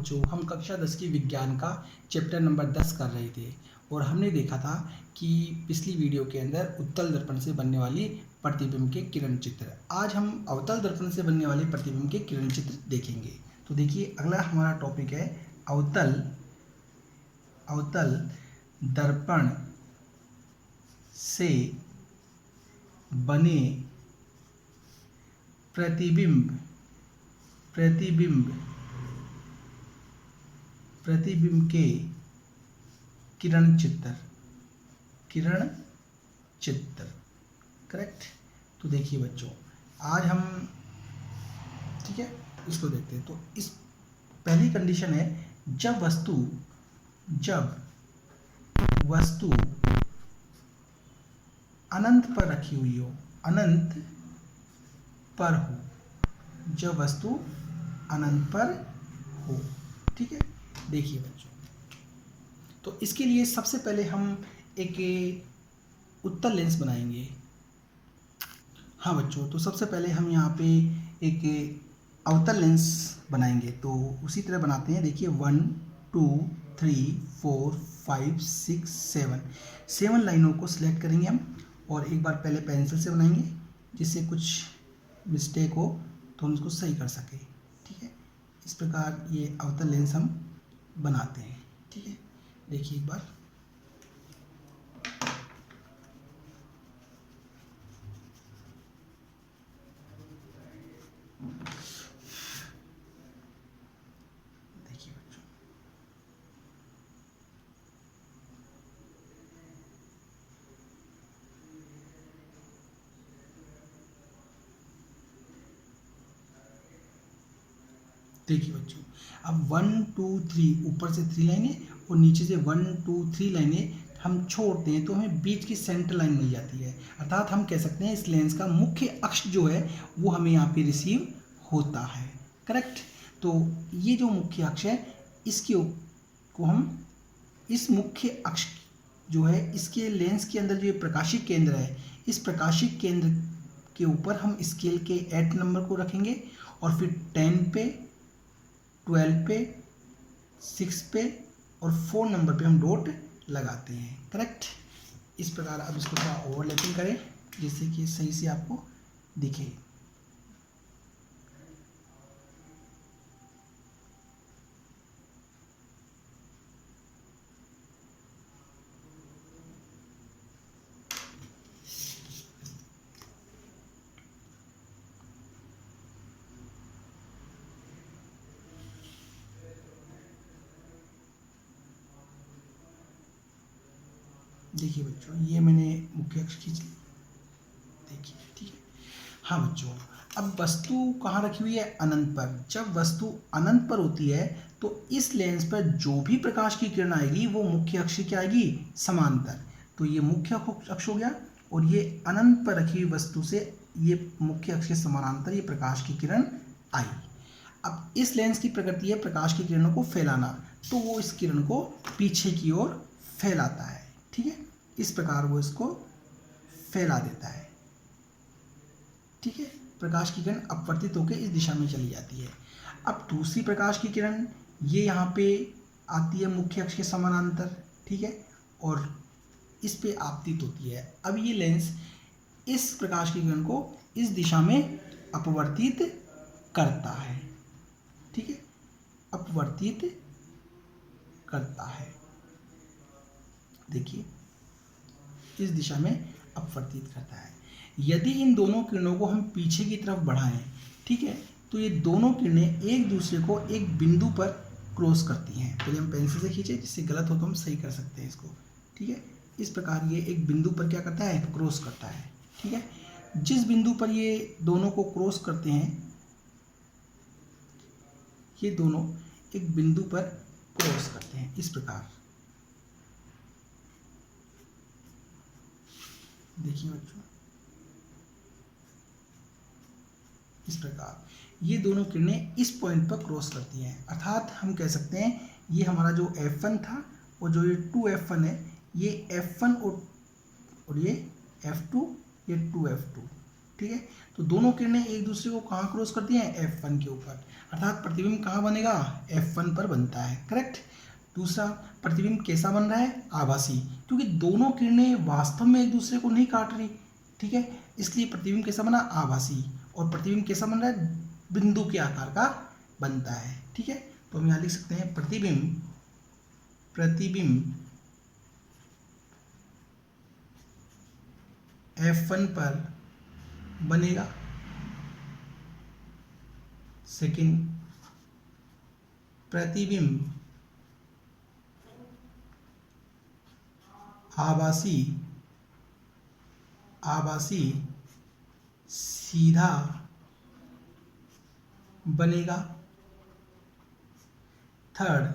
बच्चों, हम कक्षा 10 की विज्ञान का चैप्टर नंबर 10 कर रहे थे और हमने देखा था कि पिछली वीडियो के अंदर उत्तल दर्पण से बनने वाली प्रतिबिंब के किरण चित्र। आज हम अवतल दर्पण से बनने वाले प्रतिबिंब के किरण चित्र देखेंगे। तो देखिए, अगला हमारा टॉपिक है अवतल दर्पण से बने प्रतिबिंब के किरण चित्र। करेक्ट। तो देखिए बच्चों, आज हम ठीक है इसको देखते हैं। तो इस पहली कंडीशन है, जब वस्तु अनंत पर रखी हुई हो, जब वस्तु अनंत पर हो। ठीक है। देखिए बच्चों, तो इसके लिए सबसे पहले हम एक उत्तल लेंस बनाएंगे। हाँ बच्चों, तो सबसे पहले हम यहाँ पे एक अवतल लेंस बनाएंगे। तो उसी तरह बनाते हैं। देखिए 1 2 3 4 5 6 7 लाइनों को सिलेक्ट करेंगे हम, और एक बार पहले पेंसिल से बनाएंगे, जिससे कुछ मिस्टेक हो तो हम इसको सही कर सकें। ठीक है। इस प्रकार ये अवतल लेंस हम बनाते हैं। ठीक है। देखिए एक बार, देखिए बच्चों, अब 1 2 3 ऊपर से 3 लाइनें और नीचे से 1 2 3 लाइनें हम छोड़ते हैं, तो हमें बीच की सेंटर लाइन मिल जाती है। अर्थात हम कह सकते हैं इस लेंस का मुख्य अक्ष जो है वो हमें यहाँ पे रिसीव होता है। करेक्ट। तो ये जो मुख्य अक्ष है, इसकी को हम इस मुख्य अक्ष जो है, इसके लेंस के अंदर जो ये प्रकाशिक केंद्र है, इस प्रकाशिक केंद्र के ऊपर हम स्केल के 8 नंबर को रखेंगे, और फिर 10 पे, 12 पे, 6 पे और 4 नंबर पे हम डॉट लगाते हैं। करेक्ट। इस प्रकार अब इसको थोड़ा ओवरलैपिंग करें, जिससे कि सही से आपको दिखे। देखिए बच्चों, ये मैंने मुख्य अक्ष खींच ली। देखिए, ठीक है। हाँ बच्चों, अब वस्तु कहाँ रखी हुई है? अनंत पर। जब वस्तु अनंत पर होती है तो इस लेंस पर जो भी प्रकाश की किरण आएगी वो मुख्य अक्ष की आएगी समांतर। तो ये मुख्य अक्ष हो गया, और ये अनंत पर रखी हुई वस्तु से ये मुख्य अक्ष के समानांतर ये प्रकाश की किरण आई। अब इस लेंस की प्रकृति है प्रकाश की किरणों को फैलाना, तो वो इस किरण को पीछे की ओर फैलाता है। ठीक है। इस प्रकार वो इसको फैला देता है। ठीक है। प्रकाश की किरण अपवर्तित होकर इस दिशा में चली जाती है। अब दूसरी प्रकाश की किरण ये यहाँ पे आती है मुख्य अक्ष के समानांतर। ठीक है। और इस पे आपतित होती है। अब ये लेंस इस प्रकाश की किरण को इस दिशा में अपवर्तित करता है। ठीक है। अपवर्तित करता है। देखिए, इस दिशा में अपवर्तित करता है। यदि इन दोनों किरणों को हम पीछे की तरफ बढ़ाएं, ठीक है, तो ये दोनों किरणें एक दूसरे को एक बिंदु पर क्रॉस करती हैं। पहले हम पेंसिल से खींचे, जिससे गलत हो तो हम सही कर सकते हैं इसको। ठीक है। इस प्रकार ये एक बिंदु पर क्या करता है? क्रॉस करता है। ठीक है। जिस बिंदु पर ये दोनों को क्रॉस करते हैं, ये दोनों एक बिंदु पर क्रॉस करते हैं इस प्रकार। देखिए बच्चों, इस प्रकार ये दोनों किरणें इस पॉइंट पर क्रॉस करती हैं। अर्थात हम कह सकते हैं ये हमारा जो F1 था और जो ये 2F1 है, ये F1 और ये F2, ये 2F2। ठीक है। तो दोनों किरणें एक दूसरे को कहाँ क्रॉस करती हैं, F1 के ऊपर, अर्थात प्रतिबिंब कहाँ बनेगा, F1 पर बनता है, करेक्ट। दूसरा, प्रतिबिंब कैसा बन रहा है, आभासी, क्योंकि दोनों किरणें वास्तव में एक दूसरे को नहीं काट रही, ठीक है, इसलिए प्रतिबिंब कैसा बना, आभासी। और प्रतिबिंब कैसा बन रहा है, बिंदु के आकार का बनता है, ठीक है। तो हम यहाँ लिख सकते हैं प्रतिबिंब F1 पर बनेगा। सेकंड, प्रतिबिंब आभासी सीधा बनेगा। थर्ड,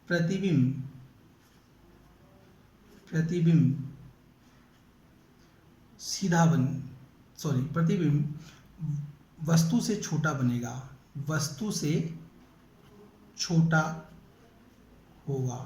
प्रतिबिंब प्रतिबिंब वस्तु से छोटा बनेगा, वस्तु से छोटा होगा।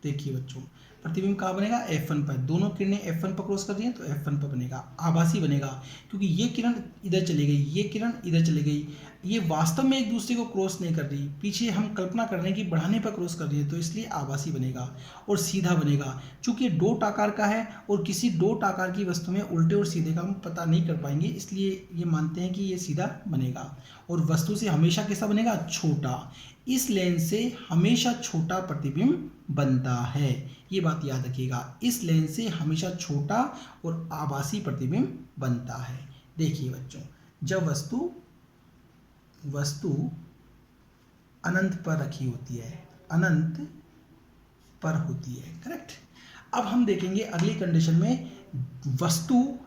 देखिए बच्चों, प्रतिबिंब कहाँ बनेगा, F1 पर, दोनों किरणें F1 पर क्रॉस कर रही हैं तो F1 पर बनेगा। आभासी बनेगा क्योंकि ये किरण इधर चली गई, ये किरण इधर चली गई, ये वास्तव में एक दूसरे को क्रॉस नहीं कर रही, पीछे हम कल्पना कर रहे हैं कि बढ़ाने पर क्रॉस कर रही है, तो इसलिए आभासी बनेगा। और सीधा बनेगा, चूंकि डॉट आकार का है और किसी डॉट आकार की वस्तु में उल्टे और सीधे का हम पता नहीं कर पाएंगे, इसलिए ये मानते हैं कि ये सीधा बनेगा। और वस्तु से हमेशा कैसा बनेगा, छोटा, इस लेंस से हमेशा छोटा प्रतिबिंब बनता है, ये बात याद रखिएगा, इस लेंस से हमेशा छोटा और आभासी प्रतिबिंब बनता है। देखिए बच्चों, जब वस्तु अनंत पर रखी होती है, अनंत पर होती है, करेक्ट। अब हम देखेंगे अगली कंडीशन में, वस्तु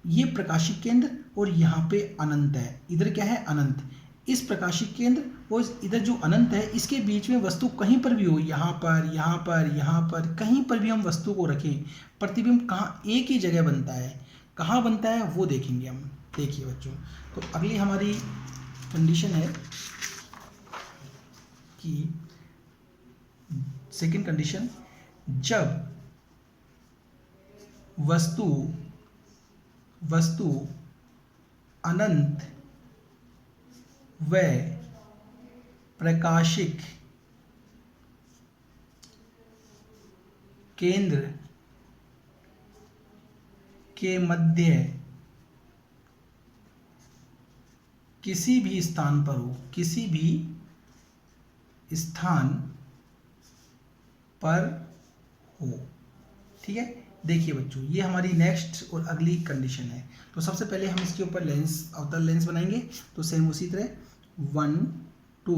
ये प्रकाशिक केंद्र और यहाँ पे अनंत है, इधर क्या है, अनंत, इस प्रकाशिक केंद्र और इधर जो अनंत है इसके बीच में वस्तु कहीं पर भी हो, यहाँ पर कहीं पर भी हम वस्तु को रखें, प्रतिबिंब कहाँ, एक ही जगह बनता है, कहाँ बनता है वो देखेंगे हम। देखिए बच्चों, तो अगली हमारी कंडीशन है कि सेकंड कंडीशन, जब वस्तु अनंत व प्रकाशिक केंद्र के मध्य किसी भी स्थान पर हो, किसी भी स्थान पर हो, ठीक है। देखिए बच्चों, ये हमारी नेक्स्ट और अगली कंडीशन है। तो सबसे पहले हम इसके ऊपर लेंस, अवतल लेंस बनाएंगे। तो सेम उसी तरह 1 2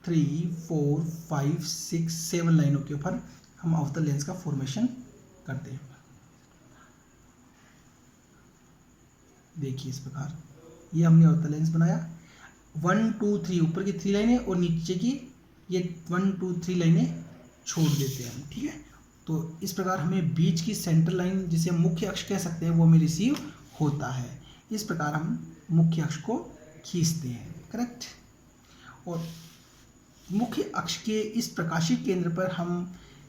3 4 5 6 7 लाइनों के ऊपर हम अवतल लेंस का फॉर्मेशन करते हैं। देखिए इस प्रकार ये हमने अवतल लेंस बनाया, 1 2 3 ऊपर की 3 लाइनें और नीचे की ये 1 2 3 लाइनें छोड़ देते हैं हम, ठीक है। तो इस प्रकार हमें बीच की सेंटर लाइन, जिसे हम मुख्य अक्ष कह सकते हैं, वो हमें रिसीव होता है। इस प्रकार हम मुख्य अक्ष को खींचते हैं, करेक्ट। और मुख्य अक्ष के इस प्रकाशिक केंद्र पर हम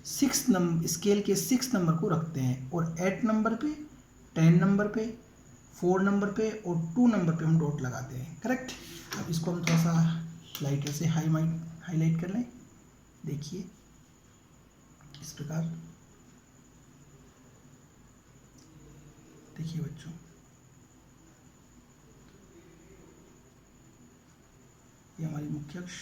6 नंबर, स्केल के 6 नंबर को रखते हैं और 8 नंबर पे, 10 नंबर पे, 4 नंबर पे और 2 नंबर पे हम डॉट लगाते हैं, करेक्ट। अब इसको हम थोड़ा सा लाइटर से हाईलाइट कर लें। देखिए इस प्रकार, देखिए बच्चों, ये हमारी मुख्य अक्ष,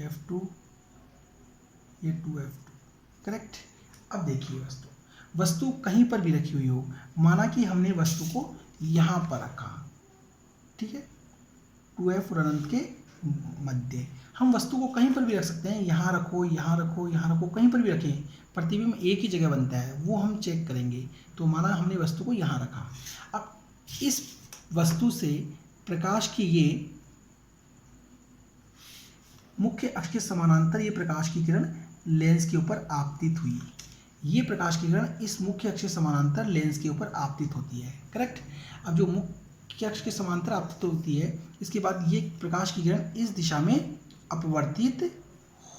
F2, ये 2F2, करेक्ट। अब देखिए वस्तु कहीं पर भी रखी हुई हो, माना कि हमने वस्तु को यहाँ पर रखा, ठीक है, 2F और अनंत के मध्य। हम वस्तु को कहीं पर भी रख सकते हैं, यहाँ रखो, यहाँ रखो, यहाँ रखो, कहीं पर भी रखें, प्रतिबिंब एक ही जगह बनता है, वो हम चेक करेंगे। तो माना हमने वस्तु को यहाँ रखा, अब इस वस्तु से प्रकाश की ये मुख्य अक्ष के समानांतर ये प्रकाश की किरण लेंस के ऊपर आपतित हुई, ये प्रकाश की किरण इस मुख्य अक्ष के समानांतर लेंस के ऊपर आपतित होती है, करेक्ट। अब जो मुख्य अक्ष के समांतर आपतित होती है, इसके बाद ये प्रकाश की किरण इस दिशा में अपवर्तित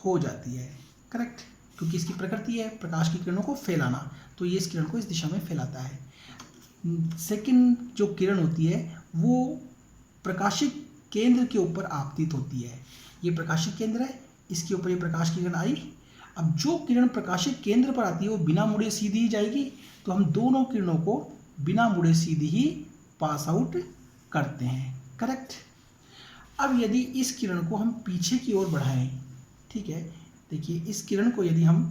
हो जाती है। करेक्ट, क्योंकि इसकी प्रकृति है प्रकाश की किरणों को फैलाना, तो ये इस किरण को इस दिशा में फैलाता है। सेकंड जो किरण होती है वो प्रकाशिक केंद्र के ऊपर आपतित होती है। ये प्रकाशिक केंद्र है, इसके ऊपर ये प्रकाश की किरण आई। अब जो किरण प्रकाशिक केंद्र पर आती है वो बिना मुड़े सीधी ही जाएगी, तो हम दोनों किरणों को बिना मुड़े सीधी ही पास आउट करते हैं। करेक्ट। अब यदि इस किरण को हम पीछे की ओर बढ़ाएं, ठीक है, देखिए इस किरण को यदि हम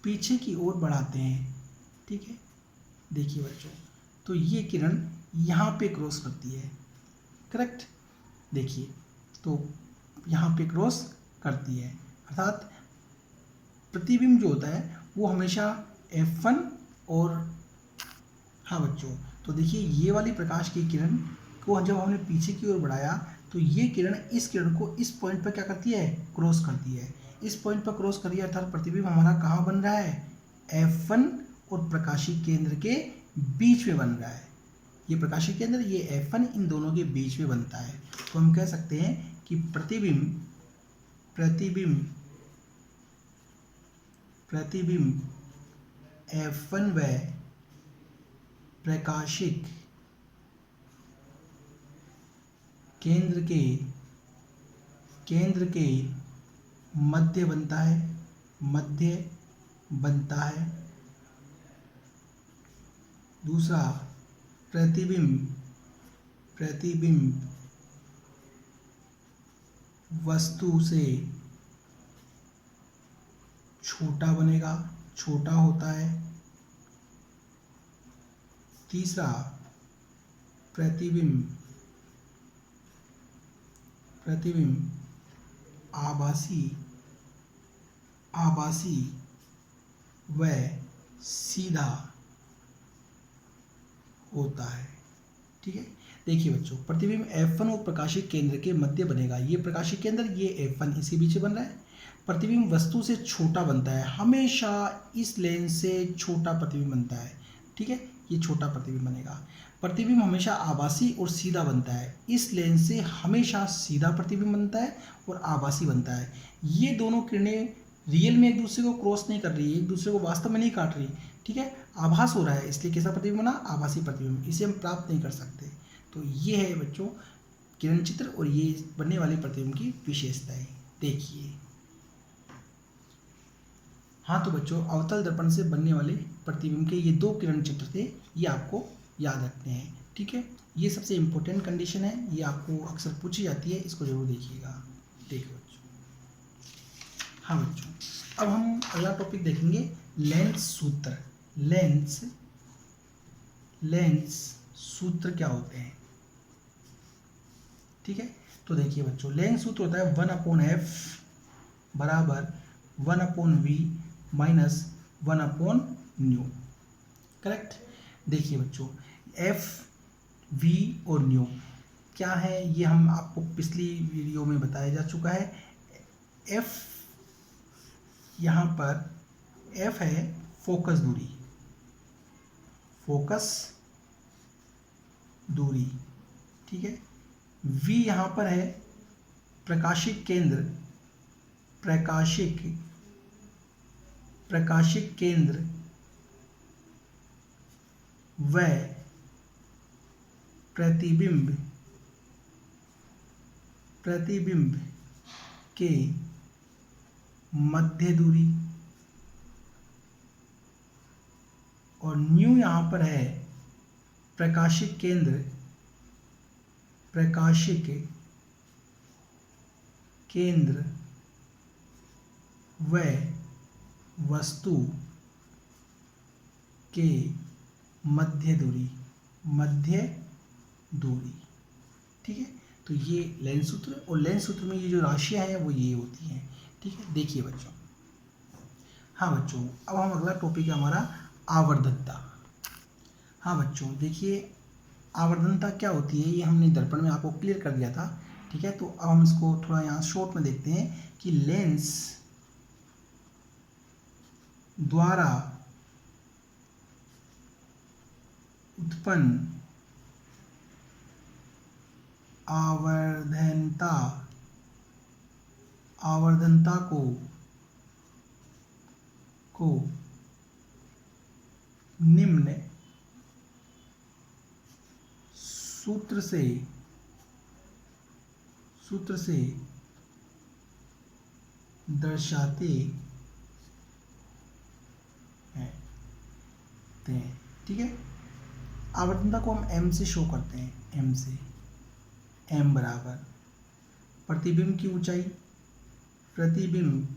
पीछे की ओर बढ़ाते हैं, ठीक है, देखिए बच्चों, तो ये किरण यहाँ पे क्रॉस करती है। करेक्ट, देखिए तो यहाँ पे क्रॉस करती है, अर्थात प्रतिबिंब जो होता है वो हमेशा F1 और, हाँ बच्चों, तो देखिए ये वाली प्रकाश की किरण को जब हमने पीछे की ओर बढ़ाया तो ये किरण इस किरण को इस पॉइंट पर क्या करती है, क्रॉस करती है। इस पॉइंट पर क्रॉस करिए, अर्थात प्रतिबिंब हमारा कहाँ बन रहा है, F1 और प्रकाशिक केंद्र के बीच में बन रहा है। ये प्रकाशिक केंद्र, ये F1 इन दोनों के बीच में बनता है। तो हम कह सकते हैं कि प्रतिबिंब F1 व प्रकाशिक केंद्र के मध्य बनता है। दूसरा, प्रतिबिंब वस्तु से छोटा होता है। तीसरा, प्रतिबिंब आभासी व सीधा होता है। ठीक है, देखिए बच्चों, प्रतिबिंब F1 और प्रकाशिक केंद्र के मध्य बनेगा। ये प्रकाशिक केंद्र, ये F1 इसी बीच बन रहा है। प्रतिबिंब वस्तु से छोटा बनता है, हमेशा इस लेंस से छोटा प्रतिबिंब बनता है। ठीक है, ये छोटा प्रतिबिंब बनेगा। प्रतिबिंब हमेशा आभासी और सीधा बनता है, इस लेंस से हमेशा सीधा प्रतिबिंब बनता है और आभासी बनता है। ये दोनों किरणें रियल में एक दूसरे को क्रॉस नहीं कर रही है, एक दूसरे को वास्तव में नहीं काट रही। ठीक है, आभास हो रहा है, इसलिए कैसा प्रतिबिंब बना, आभासी प्रतिबिंब, इसे हम प्राप्त नहीं कर सकते। तो ये है बच्चों किरण चित्र और ये बनने वाले प्रतिबिंब की विशेषताएं। देखिए, हाँ तो बच्चों, अवतल दर्पण से बनने वाले प्रतिबिंब के ये दो किरण चित्र थे, ये आपको याद रखने हैं। ठीक है, ये सबसे इम्पोर्टेंट कंडीशन है, ये आपको अक्सर पूछी जाती है, इसको जरूर देखिएगा। देखो बच्चों, हाँ बच्चों, अब हम अगला टॉपिक देखेंगे, लेंस सूत्र। लेंस सूत्र क्या होते हैं। ठीक है, तो देखिए बच्चों, लेंस सूत्र होता है 1/f बराबर 1/v माइनस 1/न्यू। करेक्ट, देखिए बच्चों, एफ, वी और न्यू क्या है, ये हम आपको पिछली वीडियो में बताया जा चुका है। एफ, यहाँ पर एफ है फोकस दूरी, ठीक है। वी यहाँ पर है प्रकाशिक केंद्र व प्रतिबिंब के मध्य दूरी, और न्यू यहाँ पर है प्रकाशिक केंद्र व वस्तु के मध्य दूरी। ठीक है, तो ये लेंस सूत्र, और लेंस सूत्र में ये जो राशियां हैं वो ये होती हैं। ठीक है, देखिए बच्चों, हाँ बच्चों, अब हम अगला टॉपिक है हमारा आवर्धनता। हाँ बच्चों, देखिए आवर्धनता क्या होती है, ये हमने दर्पण में आपको क्लियर कर दिया था। ठीक है, तो अब हम इसको थोड़ा यहाँ शॉर्ट में देखते हैं कि लेंस द्वारा उत्पन्न आवर्धनता को को निम्न सूत्र से दर्शाते हैं। ठीक है, आवर्तनता को हम m से शो करते हैं, m से। m बराबर प्रतिबिंब की ऊंचाई, प्रतिबिंब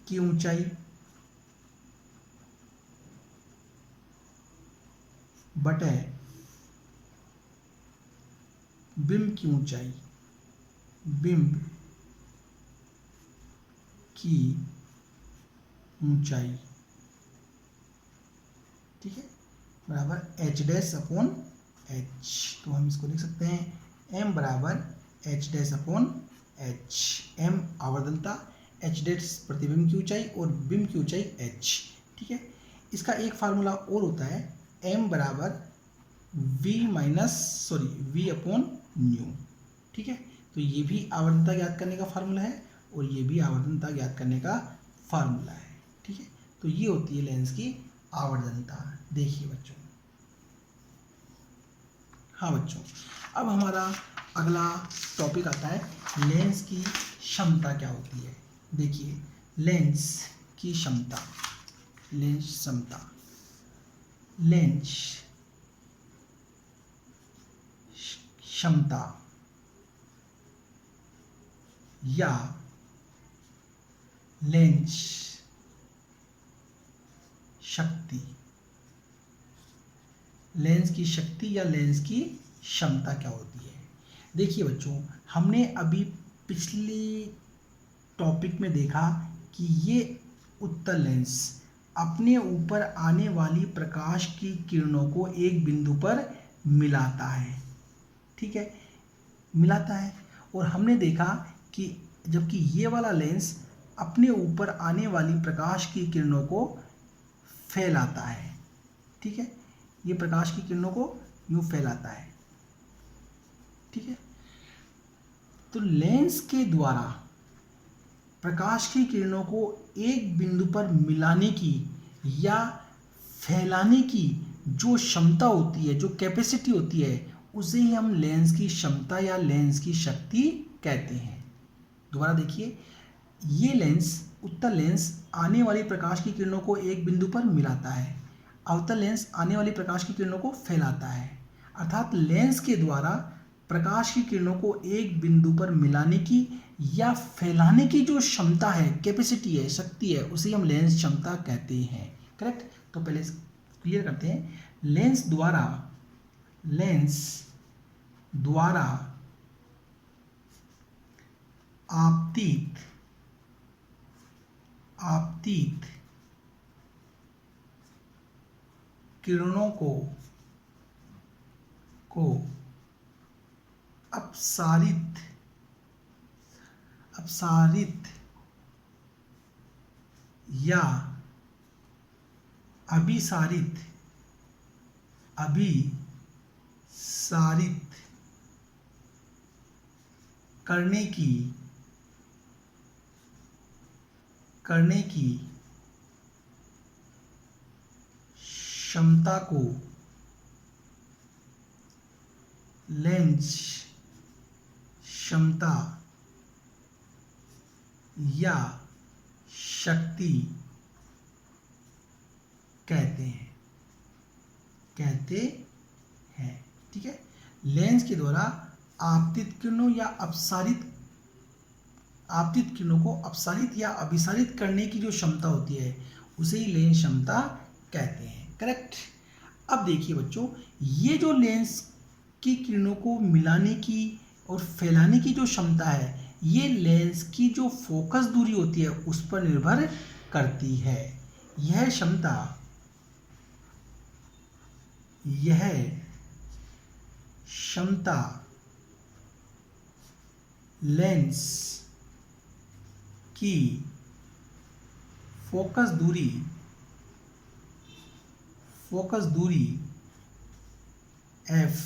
की ऊंचाई बटे बिंब की ऊंचाई, बिंब की ऊंचाई। ठीक है, बराबर एच डैश अपॉन एच। तो हम इसको लिख सकते हैं m बराबर H dash upon H. m आवर्तनता, एच डैश प्रतिबिंब की ऊंचाई और बिंब की ऊंचाई h। ठीक है, इसका एक फार्मूला और होता है m बराबर v अपॉन न्यू। ठीक है, तो ये भी आवर्तनता ज्ञात करने का फार्मूला है और ये भी आवर्तनता ज्ञात करने का फार्मूला है। ठीक है, तो ये होती है लेंस की आवर्तनता। देखिए बच्चों, हाँ बच्चों, अब हमारा अगला टॉपिक आता है लेंस की क्षमता क्या होती है। देखिए, लेंस की क्षमता, लेंस क्षमता, लेंस क्षमता या लेंस शक्ति, लेंस की शक्ति या लेंस की क्षमता क्या होती है। देखिए बच्चों, हमने अभी पिछले टॉपिक में देखा कि ये उत्तल लेंस अपने ऊपर आने वाली प्रकाश की किरणों को एक बिंदु पर मिलाता है। ठीक है, मिलाता है। और हमने देखा कि जबकि ये वाला लेंस अपने ऊपर आने वाली प्रकाश की किरणों को फैलाता है। ठीक है, ये प्रकाश की किरणों को यूं फैलाता है। ठीक है, तो लेंस के द्वारा प्रकाश की किरणों को एक बिंदु पर मिलाने की या फैलाने की जो क्षमता होती है, जो कैपेसिटी होती है, उसे ही हम लेंस की क्षमता या लेंस की शक्ति कहते हैं। दोबारा देखिए, ये लेंस, उत्तल लेंस आने वाली प्रकाश की किरणों को एक बिंदु पर मिलाता है, अवतल लेंस आने वाली प्रकाश की किरणों को फैलाता है। अर्थात लेंस के द्वारा प्रकाश की किरणों को एक बिंदु पर मिलाने की या फैलाने की जो क्षमता है, कैपेसिटी है, शक्ति है, उसे हम लेंस क्षमता कहते हैं। करेक्ट, तो पहले क्लियर करते हैं। लेंस द्वारा आपतित किरणों को अपसारित या अभिसारित करने की क्षमता को लेंस क्षमता या शक्ति कहते हैं। ठीक है, लेंस के द्वारा आपतित किरणों या आपतित किरणों को अपसारित या अभिसारित करने की जो क्षमता होती है, उसे ही लेंस क्षमता कहते हैं। करेक्ट। अब देखिए बच्चों, ये जो लेंस की किरणों को मिलाने की और फैलाने की जो क्षमता है, ये लेंस की जो फोकस दूरी होती है उस पर निर्भर करती है। यह क्षमता लेंस की फोकस दूरी f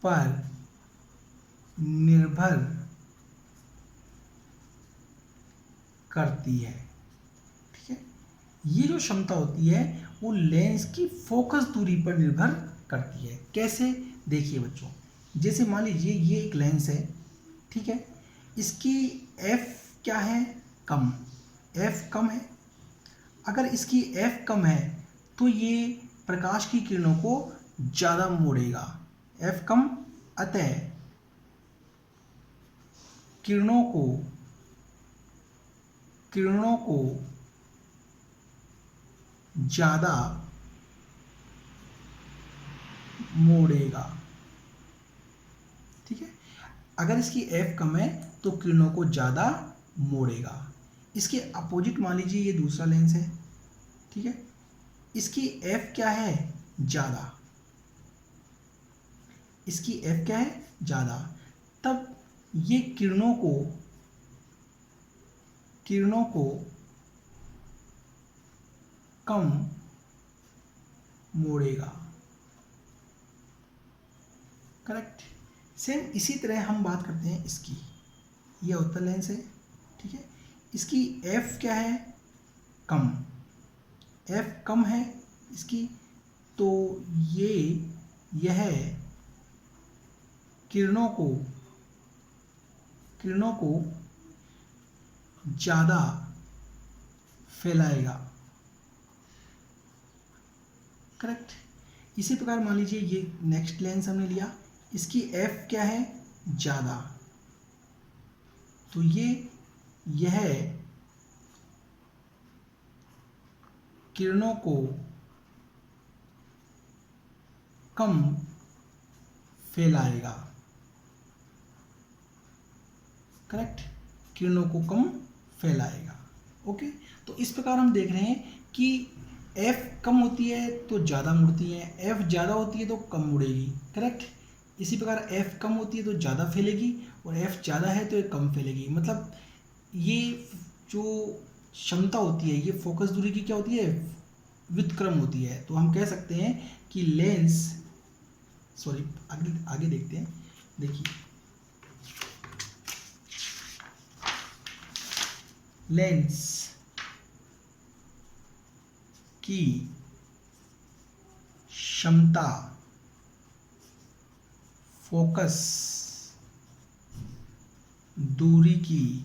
पर निर्भर करती है। ठीक है, ये जो क्षमता होती है वो लेंस की फोकस दूरी पर निर्भर करती है। कैसे, देखिए बच्चों, जैसे मान लीजिए ये एक लेंस है, ठीक है, इसकी f क्या है, कम, f कम है। अगर इसकी f कम है तो ये प्रकाश की किरणों को ज़्यादा मोड़ेगा। f कम, अतः किरणों को ज़्यादा मोड़ेगा। ठीक है, अगर इसकी f कम है तो किरणों को ज़्यादा मोड़ेगा। इसके अपोजिट मान लीजिए ये दूसरा लेंस है, ठीक है, इसकी f क्या है, ज़्यादा, इसकी f क्या है, ज़्यादा, तब ये किरणों को कम मोड़ेगा। करेक्ट। सेम इसी तरह हम बात करते हैं इसकी, ये उत्तल लेंस है, ठीक है, इसकी f क्या है, कम, f कम है इसकी, तो यह किरणों को ज़्यादा फैलाएगा। करेक्ट। इसी प्रकार मान लीजिए ये नेक्स्ट लेंस हमने लिया, इसकी f क्या है, ज़्यादा, तो यह किरणों को कम फैलाएगा। करेक्ट, किरणों को कम फैलाएगा। ओके, तो इस प्रकार हम देख रहे हैं कि f कम होती है तो ज़्यादा मुड़ती है, f ज़्यादा होती है तो कम मुड़ेगी। करेक्ट, इसी प्रकार f कम होती है तो ज़्यादा फैलेगी और f ज़्यादा है तो ये कम फैलेगी। मतलब ये जो क्षमता होती है, ये फोकस दूरी की क्या होती है, व्युत्क्रम होती है। तो हम कह सकते हैं कि लेंस, सॉरी आगे देखते हैं, देखिए लेंस की क्षमता फोकस दूरी की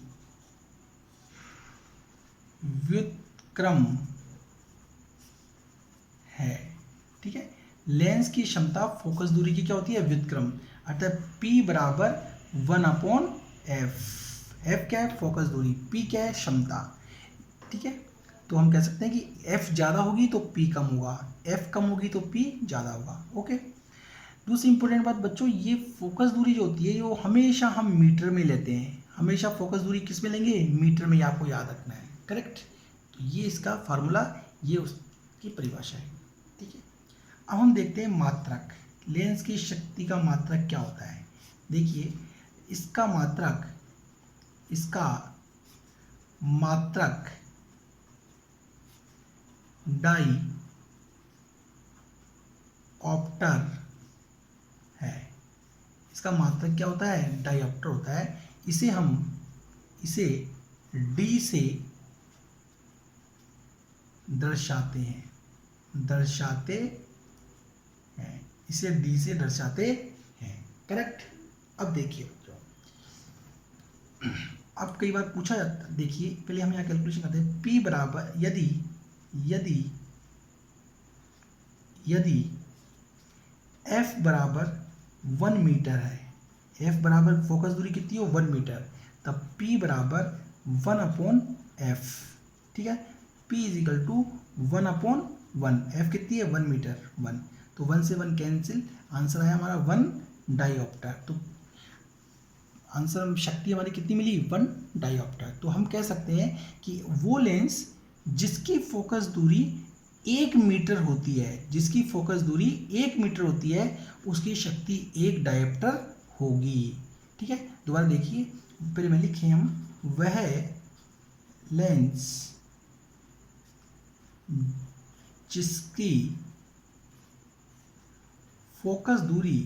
व्युत्क्रम है। ठीक है, लेंस की क्षमता फोकस दूरी की क्या होती है, व्युत्क्रम, अर्थात P बराबर 1/f। f क्या है, फोकस दूरी, P क्या है, क्षमता। ठीक है, तो हम कह सकते हैं कि f ज़्यादा होगी तो P कम होगा, f कम होगी तो P ज़्यादा होगा। ओके, दूसरी इंपॉर्टेंट बात बच्चों, ये फोकस दूरी जो होती है वो हमेशा हम मीटर में लेते हैं। हमेशा फोकस दूरी किस में लेंगे, मीटर में, आपको याद रखना है। करेक्ट, तो ये इसका फार्मूला, ये उसकी परिभाषा है। ठीक है, अब हम देखते हैं मात्रक, लेंस की शक्ति का मात्रक क्या होता है। देखिए इसका मात्रक डाई ऑप्टर है। इसका मात्रक क्या होता है, डाईऑप्टर होता है। इसे D से दर्शाते हैं, इसे D से दर्शाते हैं। करेक्ट। अब देखिए, अब कई बार पूछा जाता है, देखिए पहले हम यहाँ कैलकुलेशन करते हैं। P बराबर, यदि f बराबर 1 मीटर है, f बराबर फोकस दूरी कितनी हो, 1 मीटर, तब P बराबर 1/f। ठीक है, P is equal to 1/1, f कितनी है, 1 मीटर, 1, तो 1 से 1 कैंसिल, आंसर आया हमारा 1 डाईऑप्टर। तो आंसर, शक्ति हमारी कितनी मिली, 1 डाईऑप्टर। तो हम कह सकते हैं कि वो लेंस जिसकी फोकस दूरी 1 मीटर होती है, जिसकी फोकस दूरी 1 मीटर होती है, उसकी शक्ति 1 डायोप्टर होगी। ठीक है, दोबारा देखिए, पहले में लिखे हम, वह लेंस जिसकी फोकस दूरी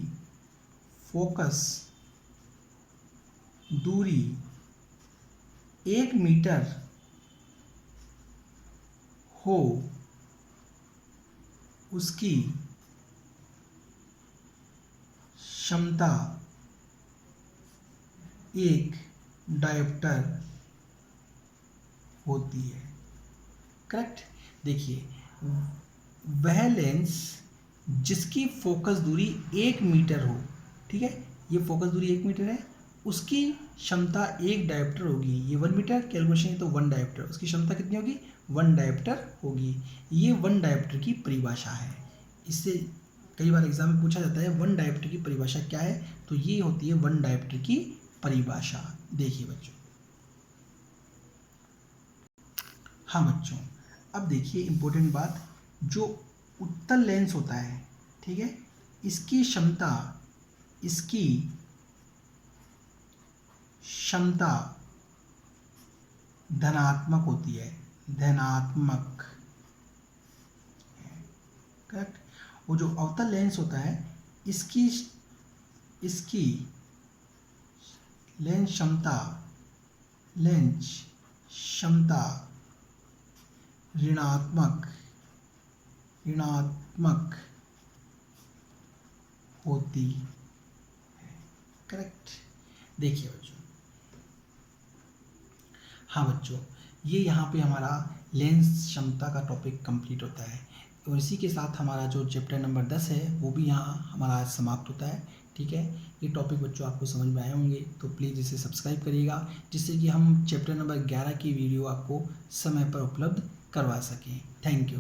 1 मीटर हो उसकी क्षमता एक डायोप्टर होती है। करेक्ट। देखिए, वह लेंस जिसकी फोकस दूरी 1 मीटर हो, ठीक है, ये फोकस दूरी 1 मीटर है, उसकी क्षमता 1 डायोप्टर होगी। ये 1 मीटर कैलकुलेशन है तो 1 डायोप्टर, उसकी क्षमता कितनी होगी? 1 डायोप्टर होगी। ये 1 डायोप्टर की परिभाषा है। इससे कई बार एग्जाम में पूछा जाता है 1 डायोप्टर की परिभाषा क्या है, तो ये होती है 1 डायोप्टर की परिभाषा। देखिए बच्चों, हाँ बच्चों, अब देखिए इंपॉर्टेंट बात, जो उत्तल लेंस होता है, ठीक है, इसकी क्षमता धनात्मक होती है, धनात्मक। करेक्ट। वो जो अवतल लेंस होता है, इसकी इसकी लेंस क्षमता ऋणात्मक होती है। करेक्ट। देखिए बच्चों, हाँ बच्चों, ये यहाँ पे हमारा लेंस क्षमता का टॉपिक कंप्लीट होता है और इसी के साथ हमारा जो चैप्टर नंबर 10 है वो भी यहाँ हमारा आज समाप्त होता है। ठीक है, ये टॉपिक बच्चों आपको समझ में आए होंगे, तो प्लीज़ इसे सब्सक्राइब करिएगा जिससे कि हम चैप्टर नंबर 11 की वीडियो आपको समय पर उपलब्ध करवा सकें। Thank you.